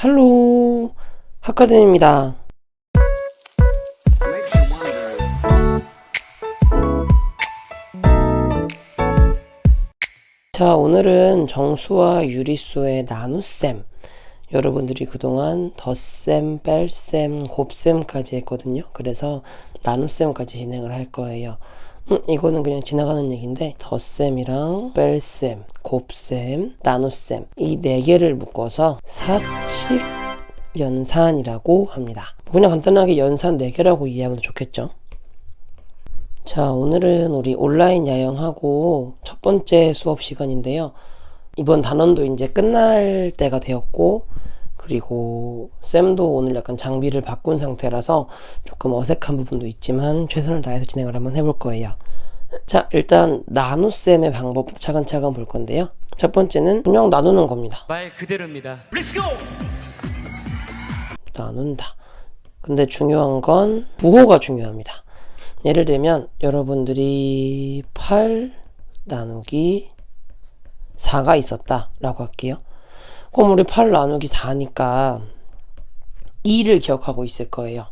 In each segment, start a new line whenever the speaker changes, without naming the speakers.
할로 학과대입니다. 자, 오늘은 정수와 유리수의 나눗셈, 여러분들이 그동안 덧셈, 뺄셈, 곱셈까지 했거든요. 그래서 나눗셈까지 진행을 할 거예요. 이거는 그냥 지나가는 얘기인데, 덧셈이랑 뺄셈, 곱셈, 나눗셈 이 네 개를 묶어서 사칙연산이라고 합니다. 그냥 간단하게 연산 4개라고 이해하면 좋겠죠. 자, 오늘은 우리 온라인 야영하고 첫 번째 수업 시간인데요. 이번 단원도 이제 끝날 때가 되었고, 그리고 쌤도 오늘 약간 장비를 바꾼 상태라서 조금 어색한 부분도 있지만 최선을 다해서 진행을 한번 해볼 거예요. 자, 일단 나눗셈의 방법부터 차근차근 볼 건데요. 첫 번째는 그냥 나누는 겁니다.
말 그대로입니다. Let's go!
나눈다. 근데 중요한 건 부호가 중요합니다. 예를 들면 여러분들이 8 나누기 4가 있었다 라고 할게요. 그럼 우리 8 나누기 4니까 2를 기억하고 있을 거예요.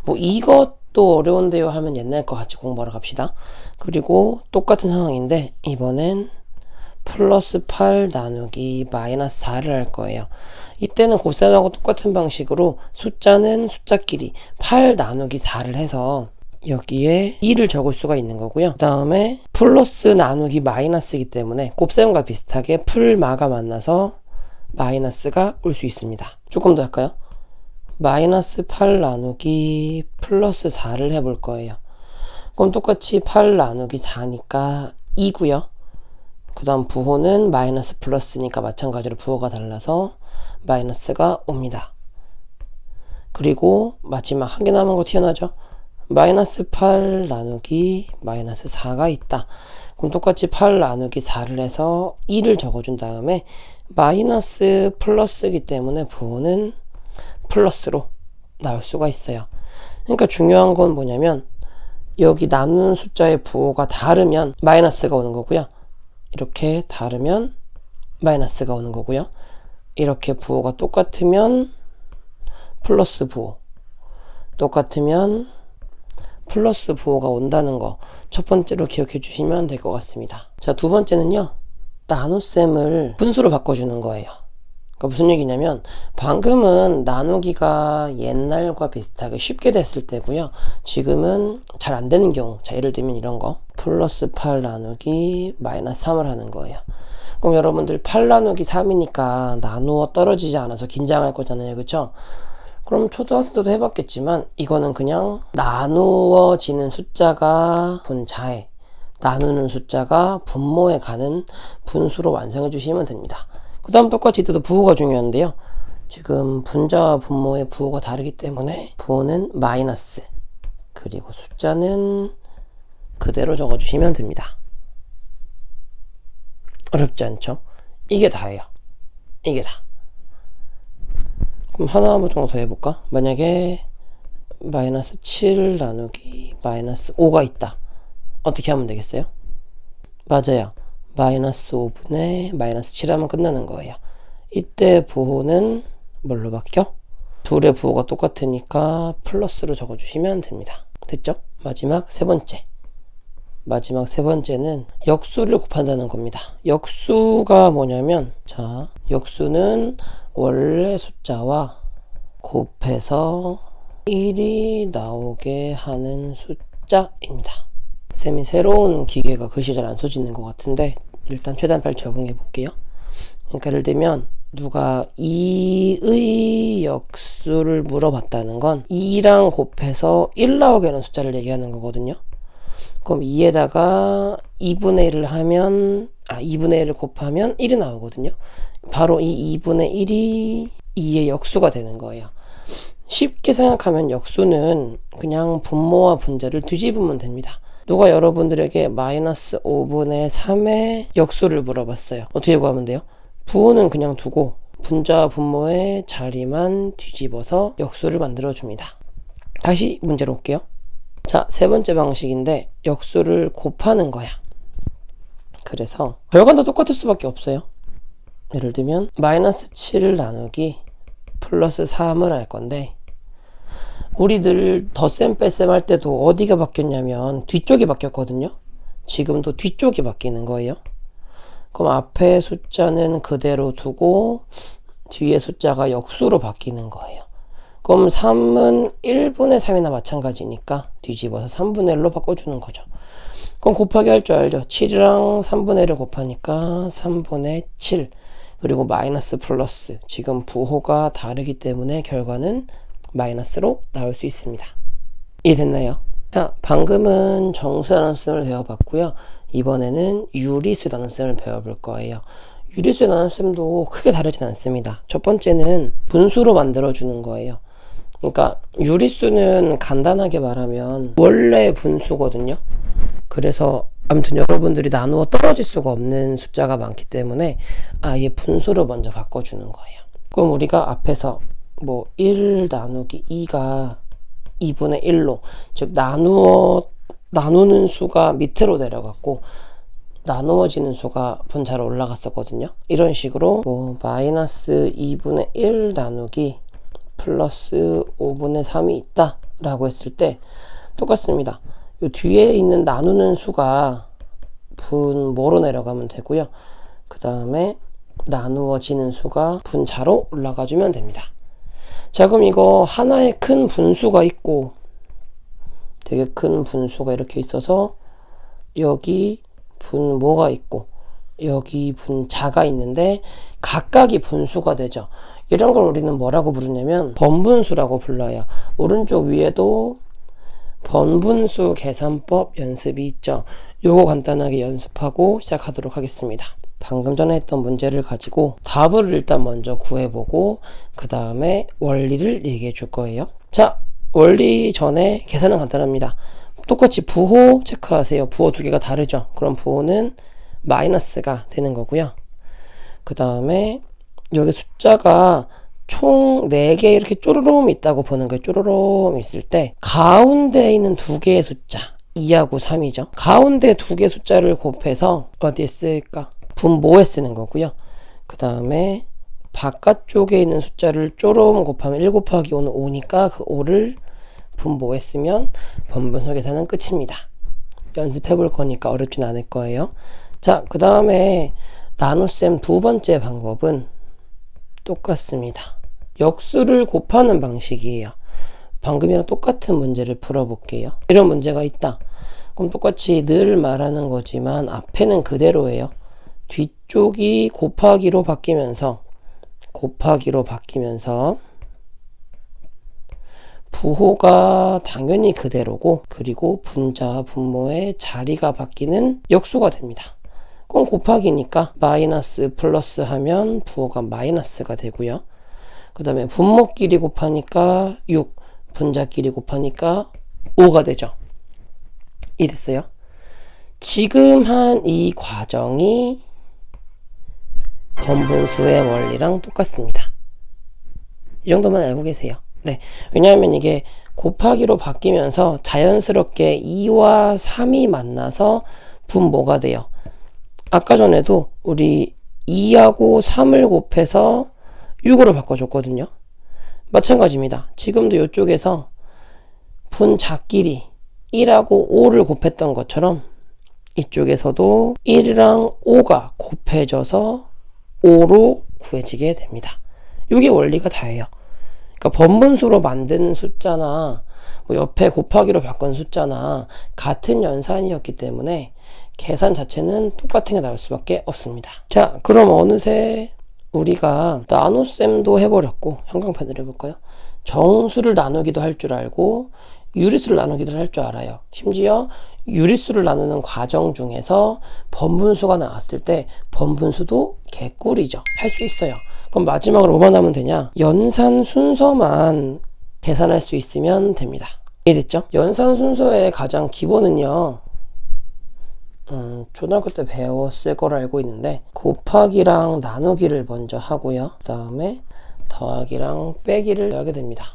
뭐 이것도 어려운데요 하면 옛날 거 같이 공부하러 갑시다. 그리고 똑같은 상황인데 이번엔 플러스 8 나누기 마이너스 4를 할 거예요. 이때는 곱셈하고 똑같은 방식으로 숫자는 숫자끼리 8 나누기 4를 해서 여기에 2를 적을 수가 있는 거고요. 그 다음에 플러스 나누기 마이너스이기 때문에 곱셈과 비슷하게 풀마가 만나서 마이너스가 올 수 있습니다. 조금 더 할까요? 마이너스 8 나누기 플러스 4를 해볼 거예요. 그럼 똑같이 8 나누기 4니까 2고요. 그 다음 부호는 마이너스 플러스니까 마찬가지로 부호가 달라서 마이너스가 옵니다. 그리고 마지막 한 개 남은 거 튀어나오죠? 마이너스 8 나누기 마이너스 4가 있다. 그럼 똑같이 8 나누기 4를 해서 2를 적어준 다음에 마이너스 플러스이기 때문에 부호는 플러스로 나올 수가 있어요. 그러니까 중요한 건 뭐냐면 여기 나누는 숫자의 부호가 다르면 마이너스가 오는 거고요. 이렇게 다르면 마이너스가 오는 거고요. 이렇게 부호가 똑같으면 플러스 부호, 똑같으면 플러스 부호가 온다는 거 첫 번째로 기억해 주시면 될 것 같습니다. 자, 두 번째는요, 나눗셈을 분수로 바꿔주는 거예요. 그러니까 무슨 얘기냐면 방금은 나누기가 옛날과 비슷하게 쉽게 됐을 때고요. 지금은 잘 안 되는 경우, 자 예를 들면 이런 거 플러스 8 나누기 마이너스 3을 하는 거예요. 그럼 여러분들 8 나누기 3이니까 나누어 떨어지지 않아서 긴장할 거잖아요. 그쵸? 그럼 초등학생 때도 해봤겠지만 이거는 그냥 나누어지는 숫자가 분자에, 나누는 숫자가 분모에 가는 분수로 완성해 주시면 됩니다. 그 다음 똑같이 이때도 부호가 중요한데요. 지금 분자와 분모의 부호가 다르기 때문에 부호는 마이너스, 그리고 숫자는 그대로 적어주시면 됩니다. 어렵지 않죠? 이게 다예요. 이게 다. 그럼 하나 정도 더 해볼까? 만약에 마이너스 7 나누기 마이너스 5가 있다. 어떻게 하면 되겠어요? 맞아요. 마이너스 5분의 마이너스 7 하면 끝나는 거예요. 이때 부호는 뭘로 바뀌어? 둘의 부호가 똑같으니까 플러스로 적어주시면 됩니다. 됐죠? 마지막 세 번째는 역수를 곱한다는 겁니다. 역수가 뭐냐면, 자, 역수는 원래 숫자와 곱해서 1이 나오게 하는 숫자입니다. 쌤이 새로운 기계가 글씨 잘 안 써지는 것 같은데 일단 최대한 빨리 적응해 볼게요. 그러니까 예를 들면 누가 2의 역수를 물어봤다는 건 2랑 곱해서 1 나오게 하는 숫자를 얘기하는 거거든요. 그럼 2에다가 2분의 1을 하면 2분의 1을 곱하면 1이 나오거든요. 바로 이 2분의 1이 2의 역수가 되는 거예요. 쉽게 생각하면 역수는 그냥 분모와 분자를 뒤집으면 됩니다. 누가 여러분들에게 마이너스 5분의 3의 역수를 물어봤어요. 어떻게 구하면 돼요? 부호는 그냥 두고 분자와 분모의 자리만 뒤집어서 역수를 만들어 줍니다. 다시 문제로 올게요. 자, 세 번째 방식인데 역수를 곱하는 거야. 그래서 결과는 다 똑같을 수밖에 없어요. 예를 들면 마이너스 7 나누기 플러스 3을 할 건데, 우리들 덧셈 뺄셈 할 때도 어디가 바뀌었냐면 뒤쪽이 바뀌었거든요. 지금도 뒤쪽이 바뀌는 거예요. 그럼 앞에 숫자는 그대로 두고 뒤에 숫자가 역수로 바뀌는 거예요. 그럼 3은 1분의 3이나 마찬가지니까 뒤집어서 3분의 1로 바꿔주는 거죠. 그럼 곱하기 할 줄 알죠? 7이랑 3분의 1을 곱하니까 3분의 7. 그리고 마이너스 플러스. 지금 부호가 다르기 때문에 결과는 마이너스로 나올 수 있습니다. 이해됐나요? 자, 방금은 정수 나눗셈을 배워봤고요. 이번에는 유리수 나눗셈을 배워볼 거예요. 유리수 나눗셈도 크게 다르진 않습니다. 첫 번째는 분수로 만들어주는 거예요. 그러니까 유리수는 간단하게 말하면 원래 분수거든요. 그래서 아무튼 여러분들이 나누어 떨어질 수가 없는 숫자가 많기 때문에 아예 분수로 먼저 바꿔주는 거예요. 그럼 우리가 앞에서 1 나누기 2가 2분의 1로, 즉 나누는 수가 밑으로 내려갔고 나누어지는 수가 분자로 올라갔었거든요. 이런 식으로 마이너스 2분의 1 나누기 플러스 5분의 3이 있다 라고 했을 때 똑같습니다. 요 뒤에 있는 나누는 수가 분모로 내려가면 되고요. 그 다음에 나누어지는 수가 분자로 올라가 주면 됩니다. 자, 그럼 이거 하나의 큰 분수가 있고 되게 큰 분수가 이렇게 있어서 여기 분모가 있고 여기 분자가 있는데 각각이 분수가 되죠. 이런 걸 우리는 뭐라고 부르냐면 번분수라고 불러요. 오른쪽 위에도 번분수 계산법 연습이 있죠. 요거 간단하게 연습하고 시작하도록 하겠습니다. 방금 전에 했던 문제를 가지고 답을 일단 먼저 구해보고 그 다음에 원리를 얘기해 줄 거예요. 자, 원리 전에 계산은 간단합니다. 똑같이 부호 체크하세요. 부호 두 개가 다르죠. 그럼 부호는 마이너스가 되는 거고요. 그 다음에 여기 숫자가 총 4개 이렇게 쪼르륵 있다고 보는 거예요. 쪼르륵 있을 때 가운데에 있는 두 개의 숫자 2하고 3이죠. 가운데 두 개 숫자를 곱해서 어디에 쓸까? 분모에 쓰는 거고요. 그 다음에 바깥쪽에 있는 숫자를 쪼름 곱하면 1 곱하기 5는 5니까 그 5를 분모에 쓰면 번분수 계산은 끝입니다. 연습해 볼 거니까 어렵진 않을 거예요. 자, 그 다음에 나눗셈 두 번째 방법은 똑같습니다. 역수를 곱하는 방식이에요. 방금이랑 똑같은 문제를 풀어볼게요. 이런 문제가 있다. 그럼 똑같이 늘 말하는 거지만 앞에는 그대로예요. 뒤쪽이 곱하기로 바뀌면서 부호가 당연히 그대로고 그리고 분자, 분모의 자리가 바뀌는 역수가 됩니다. 그럼 곱하기니까 마이너스 플러스 하면 부호가 마이너스가 되고요. 그 다음에 분모끼리 곱하니까 6, 분자끼리 곱하니까 5가 되죠. 이해됐어요? 지금 한 이 과정이 번분수의 원리랑 똑같습니다. 이 정도만 알고 계세요. 네. 왜냐하면 이게 곱하기로 바뀌면서 자연스럽게 2와 3이 만나서 분모가 돼요. 아까 전에도 우리 2하고 3을 곱해서 6으로 바꿔줬거든요. 마찬가지입니다. 지금도 이쪽에서 분자끼리 1하고 5를 곱했던 것처럼 이쪽에서도 1이랑 5가 곱해져서 5로 구해지게 됩니다. 이게 원리가 다예요. 그러니까 번분수로 만든 숫자나 옆에 곱하기로 바꾼 숫자나 같은 연산이었기 때문에 계산 자체는 똑같은 게 나올 수밖에 없습니다. 자, 그럼 어느새 우리가 나눗셈도 해버렸고 형광펜으로 해볼까요? 정수를 나누기도 할 줄 알고 유리수를 나누기도 할 줄 알아요. 심지어 유리수를 나누는 과정 중에서 번분수가 나왔을 때 번분수도 개꿀이죠. 할 수 있어요. 그럼 마지막으로 뭐만 하면 되냐? 연산 순서만 계산할 수 있으면 됩니다. 이해됐죠? 연산 순서의 가장 기본은요, 초등학교 때 배웠을 거로 알고 있는데 곱하기랑 나누기를 먼저 하고요. 그 다음에 더하기랑 빼기를 하게 됩니다.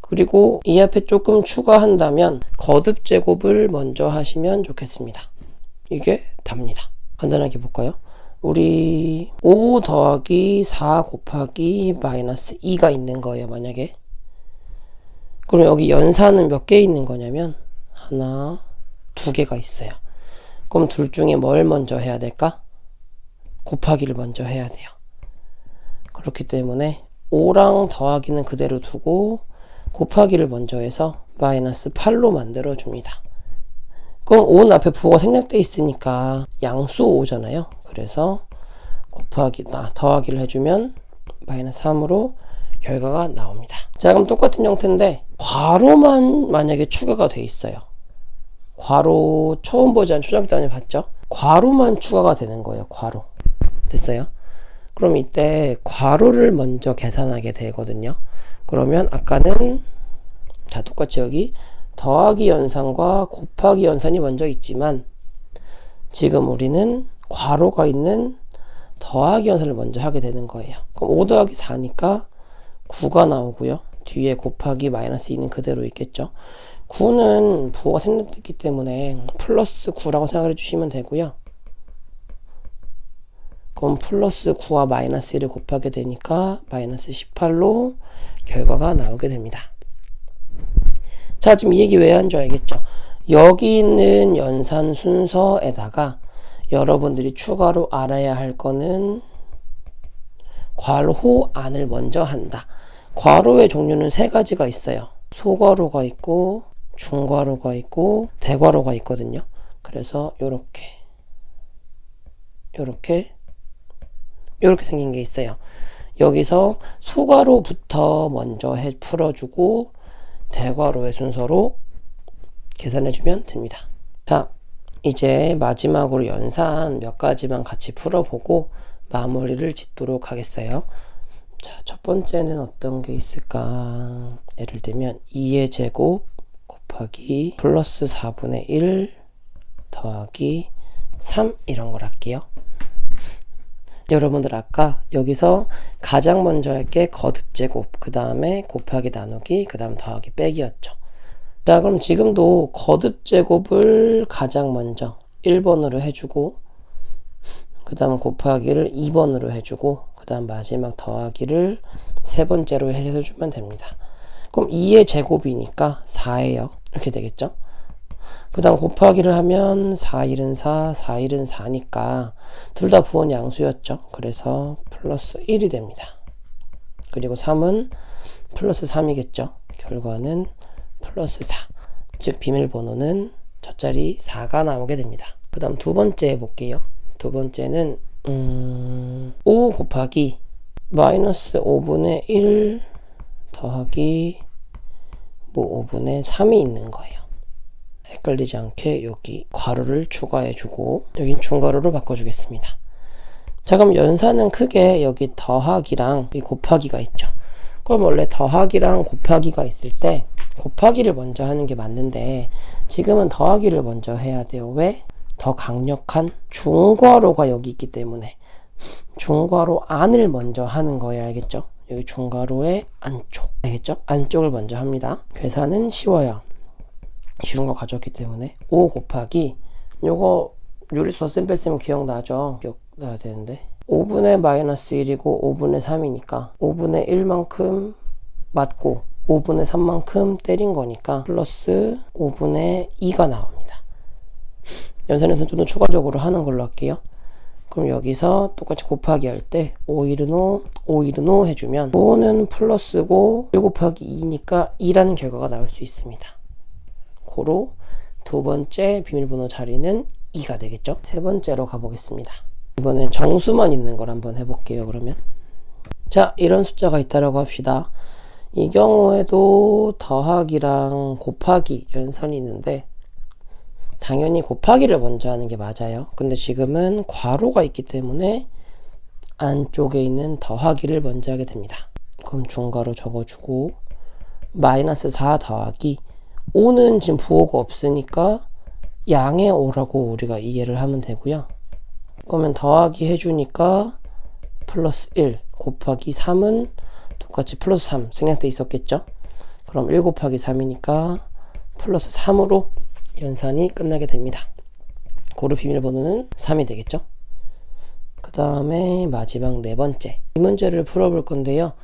그리고 이 앞에 조금 추가한다면 거듭 제곱을 먼저 하시면 좋겠습니다. 이게 답니다. 간단하게 볼까요? 우리 5 더하기 4 곱하기 마이너스 2가 있는 거예요, 만약에. 그럼 여기 연산은 몇 개 있는 거냐면 하나, 두 개가 있어요. 그럼 둘 중에 뭘 먼저 해야 될까? 곱하기를 먼저 해야 돼요. 그렇기 때문에 5랑 더하기는 그대로 두고 곱하기를 먼저 해서 마이너스 8로 만들어 줍니다. 그럼 5는 앞에 부호가 생략되어 있으니까 양수 5잖아요. 그래서 더하기를 해주면 마이너스 3으로 결과가 나옵니다. 자, 그럼 똑같은 형태인데 괄호만 만약에 추가가 돼 있어요. 괄호 처음 보지 않은 초등학교 때 많이 봤죠? 괄호만 추가가 되는 거예요. 괄호. 됐어요? 그럼 이때 괄호를 먼저 계산하게 되거든요. 그러면 아까는 자, 똑같이 여기 더하기 연산과 곱하기 연산이 먼저 있지만 지금 우리는 괄호가 있는 더하기 연산을 먼저 하게 되는 거예요. 그럼 5 더하기 4니까 9가 나오고요. 뒤에 곱하기 마이너스 2는 그대로 있겠죠. 9는 부호가 생략됐기 때문에 플러스 9라고 생각해 주시면 되고요. 그럼 플러스 9와 마이너스 1을 곱하게 되니까 마이너스 18로 결과가 나오게 됩니다. 자, 지금 이 얘기 왜 한 줄 알겠죠? 여기 있는 연산 순서에다가 여러분들이 추가로 알아야 할 거는 괄호 안을 먼저 한다. 괄호의 종류는 세 가지가 있어요. 소괄호가 있고 중괄호가 있고 대괄호가 있거든요. 그래서 요렇게 생긴 게 있어요. 여기서 소괄호부터 먼저 풀어주고 대괄호의 순서로 계산해주면 됩니다. 자, 이제 마지막으로 연산 몇 가지만 같이 풀어보고 마무리를 짓도록 하겠어요. 자, 첫 번째는 어떤 게 있을까? 예를 들면 2의 제곱 곱하기 플러스 4분의 1 더하기 3 이런 걸 할게요. 여러분들 아까 여기서 가장 먼저 할 게 거듭제곱, 그 다음에 곱하기 나누기, 그 다음 더하기 빼기였죠. 자, 그럼 지금도 거듭제곱을 가장 먼저 1번으로 해주고 그 다음 곱하기를 2번으로 해주고 그 다음 마지막 더하기를 세 번째로 해주면 됩니다. 그럼 2의 제곱이니까 4예요. 이렇게 되겠죠. 그 다음 곱하기를 하면 4일은 4, 4일은 4니까 둘 다 부호는 양수였죠. 그래서 플러스 1이 됩니다. 그리고 3은 플러스 3이겠죠. 결과는 플러스 4. 즉 비밀번호는 저 자리 4가 나오게 됩니다. 그 다음 두 번째 해볼게요. 두 번째는 5 곱하기 마이너스 5분의 1 더하기 5분의 3이 있는 거예요. 헷갈리지 않게 여기 괄호를 추가해주고 여긴 중괄호로 바꿔주겠습니다. 자, 그럼 연산은 크게 여기 더하기랑 곱하기가 있죠. 그럼 원래 더하기랑 곱하기가 있을 때 곱하기를 먼저 하는 게 맞는데 지금은 더하기를 먼저 해야 돼요. 왜? 더 강력한 중괄호가 여기 있기 때문에 중괄호 안을 먼저 하는 거예요. 알겠죠? 여기 중괄호의 안쪽, 알겠죠? 안쪽을 먼저 합니다. 계산은 쉬워요. 쉬운 거 가져왔기 때문에 5 곱하기 요거 유리수 쌤 뺐으면 기억나죠? 기억나야 되는데 5분의 마이너스 1이고 5분의 3이니까 5분의 1만큼 맞고 5분의 3만큼 때린 거니까 플러스 5분의 2가 나옵니다. 연산에서는 좀 더 추가적으로 하는 걸로 할게요. 그럼 여기서 똑같이 곱하기 할 때 5일은 5, 5일은 5 해주면 5는 플러스고 1 곱하기 2니까 2라는 결과가 나올 수 있습니다. 고로 두 번째 비밀번호 자리는 2가 되겠죠. 세 번째로 가보겠습니다. 이번엔 정수만 있는 걸 한번 해볼게요. 그러면 자, 이런 숫자가 있다라고 합시다. 이 경우에도 더하기랑 곱하기 연산이 있는데 당연히 곱하기를 먼저 하는 게 맞아요. 근데 지금은 괄호가 있기 때문에 안쪽에 있는 더하기를 먼저 하게 됩니다. 그럼 중괄호 적어주고 마이너스 4 더하기 5는 지금 부호가 없으니까 양의 5라고 우리가 이해를 하면 되고요. 그러면 더하기 해주니까 플러스 1 곱하기 3은 똑같이 플러스 3 생략돼 있었겠죠. 그럼 1 곱하기 3이니까 플러스 3으로 연산이 끝나게 됩니다. 고루 비밀번호는 3이 되겠죠. 그 다음에 마지막 네 번째. 이 문제를 풀어볼 건데요.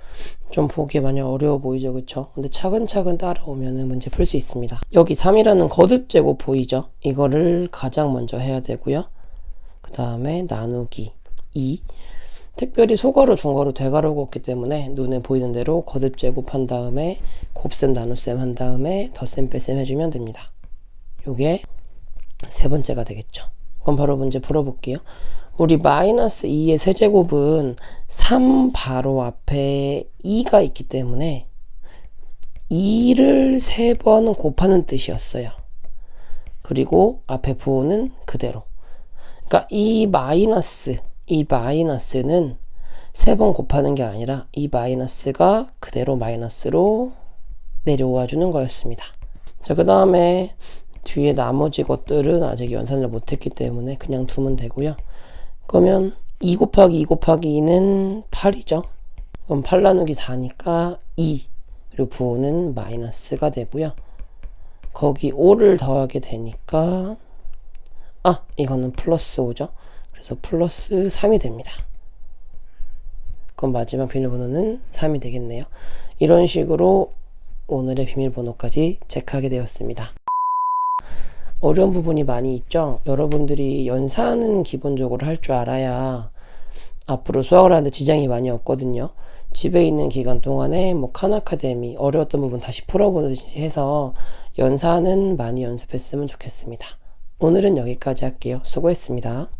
좀 보기에 많이 어려워 보이죠, 그쵸? 근데 차근차근 따라오면 문제 풀 수 있습니다. 여기 3이라는 거듭 제곱 보이죠? 이거를 가장 먼저 해야 되고요. 그 다음에 나누기 2. 특별히 소가로, 중가로, 대가로가 없기 때문에 눈에 보이는 대로 거듭 제곱한 다음에 곱셈, 나눗셈 한 다음에 덧셈, 뺄셈 해주면 됩니다. 요게 세 번째가 되겠죠. 그럼 바로 문제 풀어볼게요. 우리 마이너스 2의 세제곱은 3 바로 앞에 2가 있기 때문에 2를 3번 곱하는 뜻이었어요. 그리고 앞에 부호는 그대로. 그러니까 이 마이너스는 3번 곱하는 게 아니라 이 마이너스가 그대로 마이너스로 내려와 주는 거였습니다. 자, 그 다음에 뒤에 나머지 것들은 아직 연산을 못했기 때문에 그냥 두면 되고요. 그러면 2 곱하기 2 곱하기 2는 8이죠. 그럼 8 나누기 4니까 2. 그리고 부호는 마이너스가 되고요. 거기 5를 더하게 되니까 이거는 플러스 5죠. 그래서 플러스 3이 됩니다. 그럼 마지막 비밀번호는 3이 되겠네요. 이런 식으로 오늘의 비밀번호까지 체크하게 되었습니다. 어려운 부분이 많이 있죠. 여러분들이 연산은 기본적으로 할 줄 알아야 앞으로 수학을 하는데 지장이 많이 없거든요. 집에 있는 기간 동안에 칸 아카데미 어려웠던 부분 다시 풀어보듯이 해서 연산은 많이 연습했으면 좋겠습니다. 오늘은 여기까지 할게요. 수고했습니다.